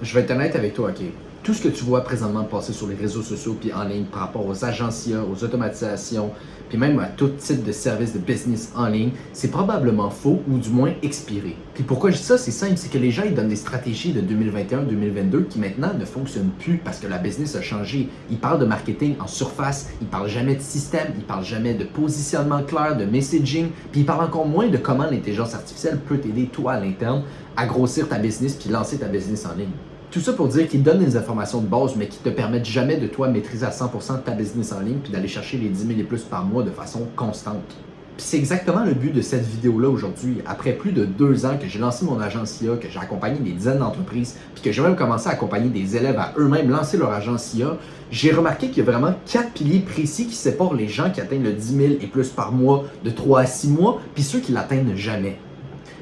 Je vais être honnête avec toi, OK? Tout ce que tu vois présentement passer sur les réseaux sociaux puis en ligne par rapport aux agences IA, aux automatisations, puis même à tout type de service de business en ligne, c'est probablement faux ou du moins expiré. Puis pourquoi je dis ça? C'est simple, c'est que les gens ils donnent des stratégies de 2021-2022 qui maintenant ne fonctionnent plus parce que la business a changé. Ils parlent de marketing en surface, ils parlent jamais de système, ils parlent jamais de positionnement clair, de messaging, puis ils parlent encore moins de comment l'intelligence artificielle peut t'aider toi à l'interne à grossir ta business puis lancer ta business en ligne. Tout ça pour dire qu'ils donnent des informations de base, mais qui ne te permettent jamais de toi maîtriser à 100% de ta business en ligne puis d'aller chercher les 10 000 et plus par mois de façon constante. Puis c'est exactement le but de cette vidéo-là aujourd'hui. Après plus de 2 ans que j'ai lancé mon agence IA, que j'ai accompagné des dizaines d'entreprises, puis que j'ai même commencé à accompagner des élèves à eux-mêmes lancer leur agence IA, j'ai remarqué qu'il y a vraiment 4 piliers précis qui séparent les gens qui atteignent le 10 000 et plus par mois de 3 à 6 mois, puis ceux qui l'atteignent jamais.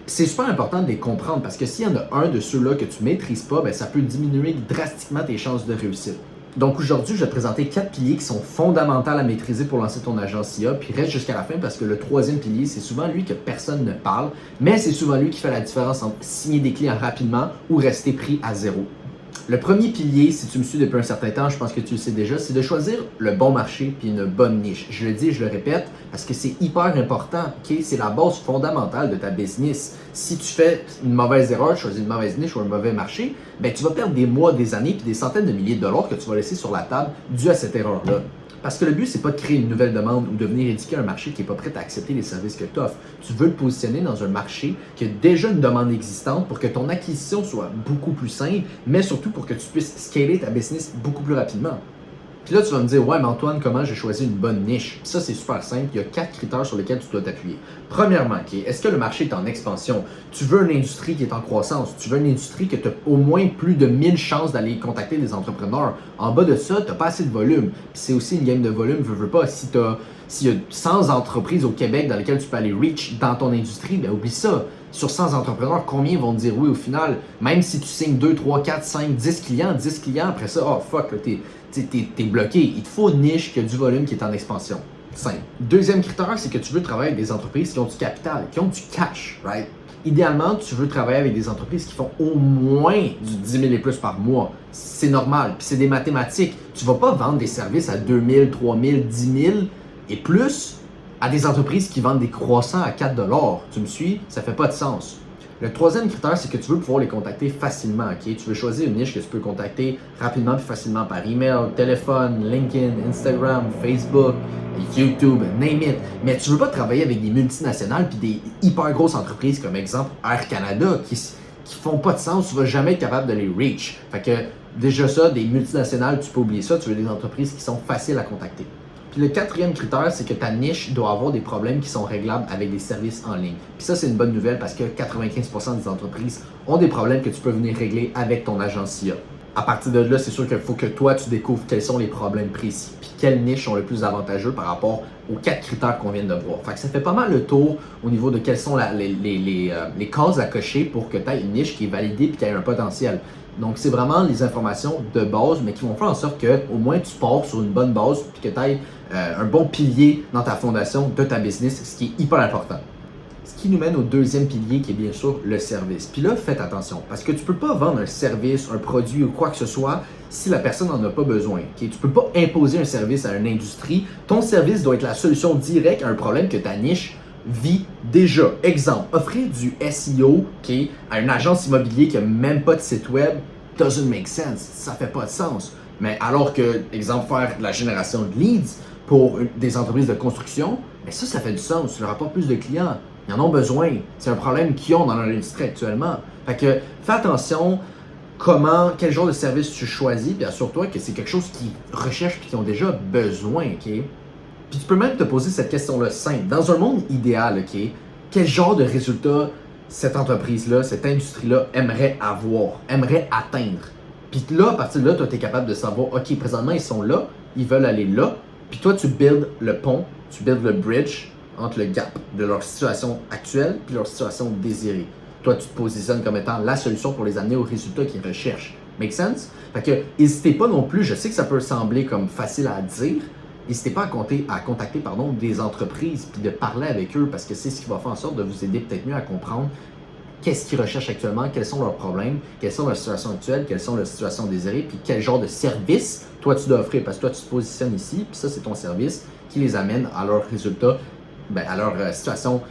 C'est super important de les comprendre parce que s'il y en a un de ceux-là que tu ne maîtrises pas, ça peut diminuer drastiquement tes chances de réussite. Donc aujourd'hui, je vais te présenter 4 piliers qui sont fondamentaux à maîtriser pour lancer ton agence IA, puis reste jusqu'à la fin parce que le troisième pilier, c'est souvent lui que personne ne parle, mais c'est souvent lui qui fait la différence entre signer des clients rapidement ou rester pris à zéro. Le premier pilier, si tu me suis depuis un certain temps, je pense que tu le sais déjà, c'est de choisir le bon marché puis une bonne niche. Je le dis et je le répète parce que c'est hyper important. Okay? C'est la base fondamentale de ta business. Si tu fais une mauvaise erreur, choisis une mauvaise niche ou un mauvais marché, tu vas perdre des mois, des années puis des centaines de milliers de dollars que tu vas laisser sur la table dû à cette erreur-là. Parce que le but, c'est pas de créer une nouvelle demande ou de venir éduquer un marché qui n'est pas prêt à accepter les services que tu offres. Tu veux te positionner dans un marché qui a déjà une demande existante pour que ton acquisition soit beaucoup plus simple, mais surtout pour que tu puisses scaler ta business beaucoup plus rapidement. Puis là, tu vas me dire, ouais, mais Antoine, comment j'ai choisi une bonne niche? Puis ça, c'est super simple. Il y a 4 critères sur lesquels tu dois t'appuyer. Premièrement, est-ce que le marché est en expansion? Tu veux une industrie qui est en croissance. Tu veux une industrie que tu as au moins plus de 1000 chances d'aller contacter des entrepreneurs. En bas de ça, tu n'as pas assez de volume. Puis c'est aussi une game de volume, veux pas. S'il y a 100 entreprises au Québec dans lesquelles tu peux aller reach dans ton industrie, oublie ça. Sur 100 entrepreneurs, combien vont te dire oui au final? Même si tu signes 2, 3, 4, 5, 10 clients, après ça, oh fuck, t'es bloqué. Il te faut une niche qui a du volume, qui est en expansion. Simple. Deuxième critère, c'est que tu veux travailler avec des entreprises qui ont du capital, qui ont du cash, right? Idéalement, tu veux travailler avec des entreprises qui font au moins du 10 000 et plus par mois. C'est normal, puis c'est des mathématiques. Tu ne vas pas vendre des services à 2 000, 3 000, 10 000 et plus à des entreprises qui vendent des croissants à 4 $. Tu me suis? Ça fait pas de sens. Le troisième critère, c'est que tu veux pouvoir les contacter facilement. Okay? Tu veux choisir une niche que tu peux contacter rapidement et facilement par email, téléphone, LinkedIn, Instagram, Facebook, YouTube, name it. Mais tu veux pas travailler avec des multinationales puis des hyper grosses entreprises comme exemple Air Canada qui font pas de sens. Tu vas jamais être capable de les reach. Fait que déjà ça, des multinationales, tu peux oublier ça. Tu veux des entreprises qui sont faciles à contacter. Puis le quatrième critère, c'est que ta niche doit avoir des problèmes qui sont réglables avec des services en ligne. Puis ça, c'est une bonne nouvelle parce que 95% des entreprises ont des problèmes que tu peux venir régler avec ton agence IA. À partir de là, c'est sûr qu'il faut que toi, tu découvres quels sont les problèmes précis, puis quelles niches sont les plus avantageux par rapport aux 4 critères qu'on vient de voir. Fait que ça fait pas mal le tour au niveau de quelles sont les cases à cocher pour que tu aies une niche qui est validée et qui ait un potentiel. Donc, c'est vraiment les informations de base, mais qui vont faire en sorte que au moins tu pars sur une bonne base et que tu aies un bon pilier dans ta fondation de ta business, ce qui est hyper important. Ce qui nous mène au deuxième pilier qui est bien sûr le service. Puis là, faites attention parce que tu ne peux pas vendre un service, un produit ou quoi que ce soit si la personne n'en a pas besoin. Okay? Tu ne peux pas imposer un service à une industrie. Ton service doit être la solution directe à un problème que ta niche vit déjà. Exemple, offrir du SEO à une agence immobilière qui n'a même pas de site web doesn't make sense. Ça fait pas de sens. Mais alors que, exemple, faire de la génération de leads pour des entreprises de construction, ça fait du sens. Tu leur apportes plus de clients. Ils en ont besoin. C'est un problème qu'ils ont dans l'industrie actuellement. Fait que fais attention quel genre de service tu choisis, puis assure-toi que c'est quelque chose qu'ils recherchent et qu'ils ont déjà besoin. Okay? Puis tu peux même te poser cette question-là simple. Dans un monde idéal, quel genre de résultat cette entreprise-là, cette industrie-là aimerait avoir, aimerait atteindre? Puis là, à partir de là, toi, tu es capable de savoir, OK, présentement, ils sont là, ils veulent aller là. Puis toi, tu builds le pont, tu builds le bridge entre le gap de leur situation actuelle et leur situation désirée. Toi, tu te positionnes comme étant la solution pour les amener aux résultats qu'ils recherchent. Make sense? Fait que n'hésitez pas non plus, je sais que ça peut sembler comme facile à dire, n'hésitez pas à contacter des entreprises puis de parler avec eux parce que c'est ce qui va faire en sorte de vous aider peut-être mieux à comprendre qu'est-ce qu'ils recherchent actuellement, quels sont leurs problèmes, quelles sont leurs situations actuelles, quelles sont leurs situations désirées, puis quel genre de service toi tu dois offrir. Parce que toi, tu te positionnes ici, puis ça, c'est ton service qui les amène à leurs résultats, à leur situation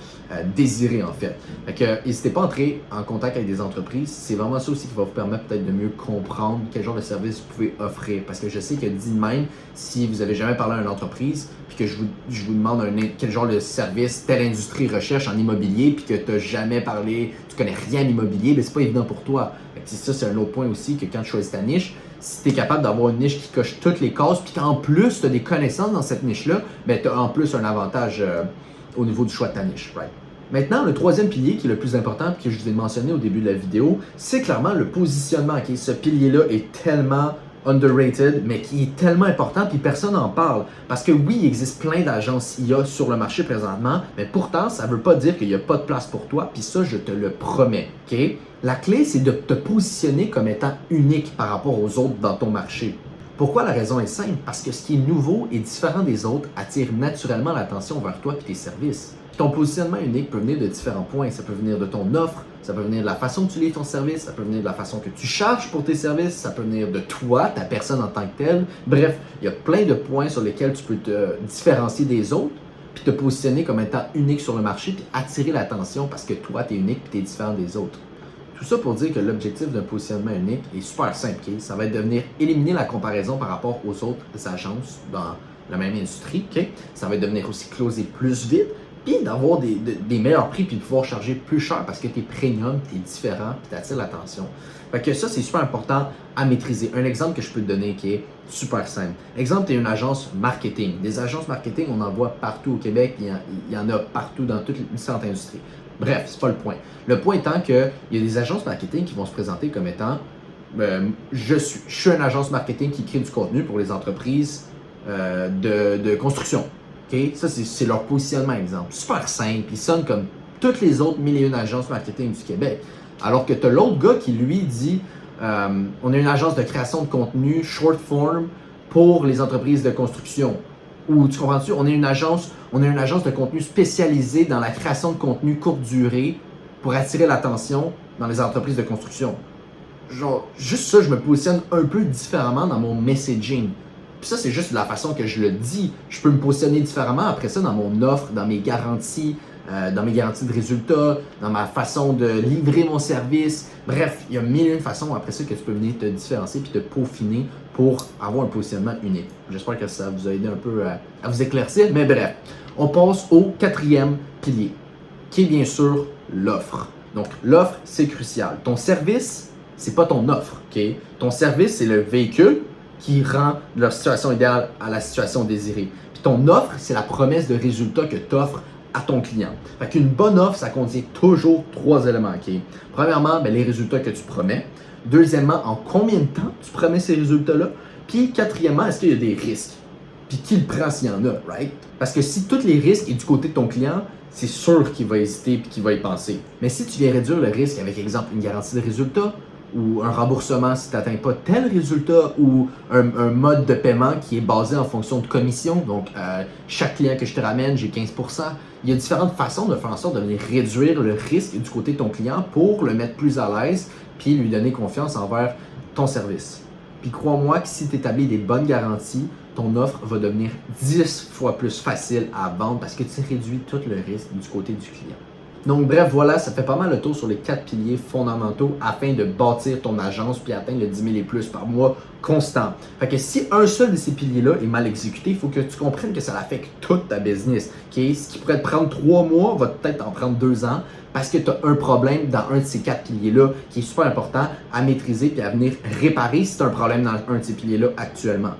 désirée en fait. Fait que n'hésitez pas à entrer en contact avec des entreprises. C'est vraiment ça aussi qui va vous permettre peut-être de mieux comprendre quel genre de service vous pouvez offrir. Parce que je sais que dit de même, si vous n'avez jamais parlé à une entreprise, puis que je vous demande quel genre de service telle industrie recherche en immobilier, puis que tu n'as jamais parlé, tu connais rien en immobilier, ben c'est pas évident pour toi. Fait que ça, c'est un autre point aussi que quand tu choisis ta niche, si tu es capable d'avoir une niche qui coche toutes les cases, puis qu'en plus tu as des connaissances dans cette niche-là, ben tu as en plus un avantage au niveau du choix de ta niche. Right? Maintenant, le troisième pilier qui est le plus important, que je vous ai mentionné au début de la vidéo, c'est clairement le positionnement. Okay? Ce pilier-là est tellement underrated, mais qui est tellement important, puis personne n'en parle. Parce que oui, il existe plein d'agences IA sur le marché présentement, mais pourtant, ça ne veut pas dire qu'il n'y a pas de place pour toi, puis ça, je te le promets. Okay? La clé, c'est de te positionner comme étant unique par rapport aux autres dans ton marché. Pourquoi? La raison est simple, parce que ce qui est nouveau et différent des autres attire naturellement l'attention vers toi et tes services. Ton positionnement unique peut venir de différents points. Ça peut venir de ton offre, ça peut venir de la façon que tu livres ton service, ça peut venir de la façon que tu charges pour tes services, ça peut venir de toi, ta personne en tant que telle. Bref, il y a plein de points sur lesquels tu peux te différencier des autres, puis te positionner comme étant unique sur le marché, puis attirer l'attention parce que toi, tu es unique et tu es différent des autres. Tout ça pour dire que l'objectif d'un positionnement unique est super simple. Okay? Ça va être de venir éliminer la comparaison par rapport aux autres agences dans la même industrie. Okay? Ça va être de venir aussi closer plus vite, puis d'avoir des meilleurs prix, puis de pouvoir charger plus cher parce que tu es premium, tu es différent, puis tu attires l'attention. Fait que ça, c'est super important à maîtriser. Un exemple que je peux te donner qui est super simple. Exemple, tu es une agence marketing. Des agences marketing, on en voit partout au Québec, il y en a partout dans toutes les différentes industries. Bref, c'est pas le point. Le point étant qu'il y a des agences marketing qui vont se présenter comme étant je suis une agence marketing qui crée du contenu pour les entreprises de construction. Okay? Ça, c'est leur positionnement, exemple. Super simple. Ils sonnent comme toutes les autres 1001 agences marketing du Québec. Alors que tu as l'autre gars qui, lui, dit on est une agence de création de contenu short form pour les entreprises de construction. Ou tu comprends-tu? On est une agence de contenu spécialisée dans la création de contenu courte durée pour attirer l'attention dans les entreprises de construction. Genre, juste ça, je me positionne un peu différemment dans mon messaging. Puis ça, c'est juste la façon que je le dis. Je peux me positionner différemment après ça dans mon offre, dans mes garanties de résultats, dans ma façon de livrer mon service. Bref, il y a mille et une façons après ça que tu peux venir te différencier puis te peaufiner pour avoir un positionnement unique. J'espère que ça vous a aidé un peu à vous éclaircir. Mais bref, on passe au quatrième pilier, qui est bien sûr l'offre. Donc, l'offre, c'est crucial. Ton service, c'est pas ton offre. Okay? Ton service, c'est le véhicule qui rend leur situation idéale à la situation désirée. Puis ton offre, c'est la promesse de résultat que tu offres à ton client. Fait qu'une bonne offre, ça contient toujours 3 éléments. Okay? Premièrement, les résultats que tu promets. Deuxièmement, en combien de temps tu promets ces résultats-là. Puis quatrièmement, est-ce qu'il y a des risques? Puis qui le prend s'il y en a, right? Parce que si tous les risques sont du côté de ton client, c'est sûr qu'il va hésiter et qu'il va y penser. Mais si tu viens réduire le risque avec, exemple, une garantie de résultat, ou un remboursement si tu n'atteins pas tel résultat, ou un mode de paiement qui est basé en fonction de commission. Donc, chaque client que je te ramène, j'ai 15%. Il y a différentes façons de faire en sorte de venir réduire le risque du côté de ton client pour le mettre plus à l'aise puis lui donner confiance envers ton service. Puis crois-moi que si tu établis des bonnes garanties, ton offre va devenir 10 fois plus facile à vendre parce que tu réduis tout le risque du côté du client. Donc bref, voilà, ça fait pas mal le tour sur les 4 piliers fondamentaux afin de bâtir ton agence puis atteindre le 10 000 et plus par mois constant. Fait que si un seul de ces piliers-là est mal exécuté, il faut que tu comprennes que ça affecte toute ta business. Okay? Ce qui pourrait te prendre 3 mois va peut-être en prendre 2 ans parce que tu as un problème dans un de ces 4 piliers-là qui est super important à maîtriser puis à venir réparer si tu as un problème dans un de ces piliers-là actuellement.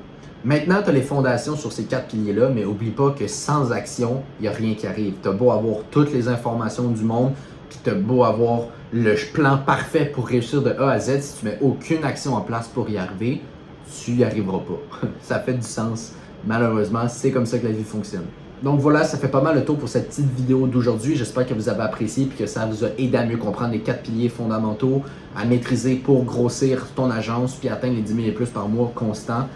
Maintenant, tu as les fondations sur ces 4 piliers-là, mais n'oublie pas que sans action, il n'y a rien qui arrive. Tu as beau avoir toutes les informations du monde, puis tu as beau avoir le plan parfait pour réussir de A à Z, si tu ne mets aucune action en place pour y arriver, tu n'y arriveras pas. Ça fait du sens. Malheureusement, c'est comme ça que la vie fonctionne. Donc voilà, ça fait pas mal le tour pour cette petite vidéo d'aujourd'hui. J'espère que vous avez apprécié et que ça vous a aidé à mieux comprendre les 4 piliers fondamentaux à maîtriser pour grossir ton agence puis atteindre les 10 000 et plus par mois constant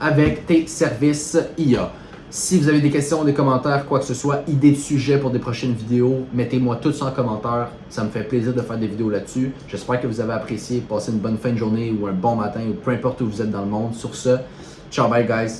avec tes services IA. Si vous avez des questions, des commentaires, quoi que ce soit, idées de sujets pour des prochaines vidéos, mettez-moi tout ça en commentaire. Ça me fait plaisir de faire des vidéos là-dessus. J'espère que vous avez apprécié. Passez une bonne fin de journée ou un bon matin ou peu importe où vous êtes dans le monde. Sur ce, ciao, bye guys.